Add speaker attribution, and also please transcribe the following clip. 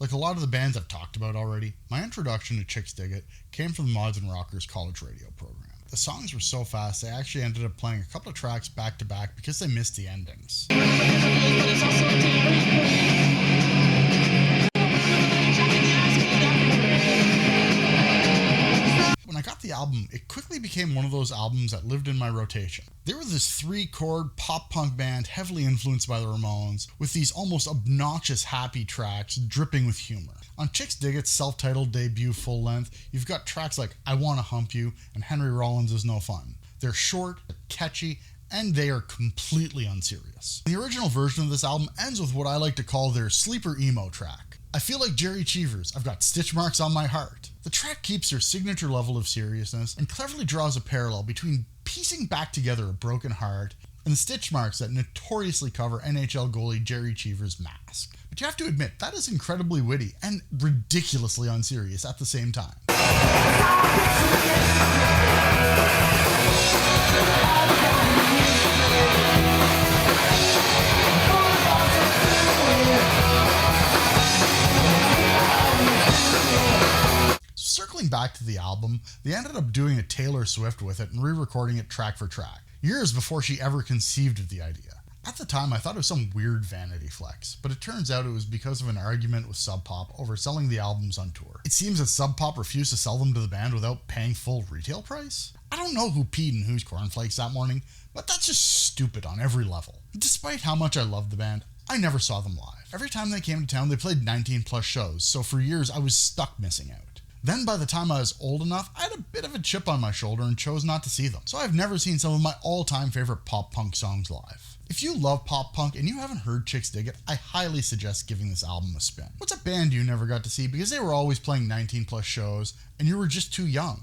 Speaker 1: Like a lot of the bands I've talked about already, my introduction to Chixdiggit came from the Mods and Rockers college radio program. The songs were so fast, I actually ended up playing a couple of tracks back to back because they missed the endings. When I got the album, it quickly became one of those albums that lived in my rotation. They were this 3-chord pop-punk band heavily influenced by the Ramones, with these almost obnoxious happy tracks dripping with humor. On Chixdiggit's self-titled debut full-length, you've got tracks like I Wanna Hump You and Rollins Is No Fun. They're short, catchy, and they are completely unserious. The original version of this album ends with what I like to call their sleeper emo track. I feel like Jerry Cheevers, I've got stitch marks on my heart. The track keeps their signature level of seriousness and cleverly draws a parallel between piecing back together a broken heart and the stitch marks that notoriously cover NHL goalie Jerry Cheevers' mask. But you have to admit, that is incredibly witty and ridiculously unserious at the same time. Circling back to the album, they ended up doing a Taylor Swift with it and re-recording it track for track, years before she ever conceived of the idea. At the time, I thought it was some weird vanity flex, but it turns out it was because of an argument with Sub Pop over selling the albums on tour. It seems that Sub Pop refused to sell them to the band without paying full retail price. I don't know who peed in whose cornflakes that morning, but that's just stupid on every level. Despite how much I loved the band, I never saw them live. Every time they came to town, they played 19 plus shows, so for years I was stuck missing out. Then by the time I was old enough, I had a bit of a chip on my shoulder and chose not to see them, so I've never seen some of my all-time favorite pop-punk songs live. If you love pop-punk and you haven't heard Chixdiggit, I highly suggest giving this album a spin. What's a band you never got to see because they were always playing 19 plus shows and you were just too young?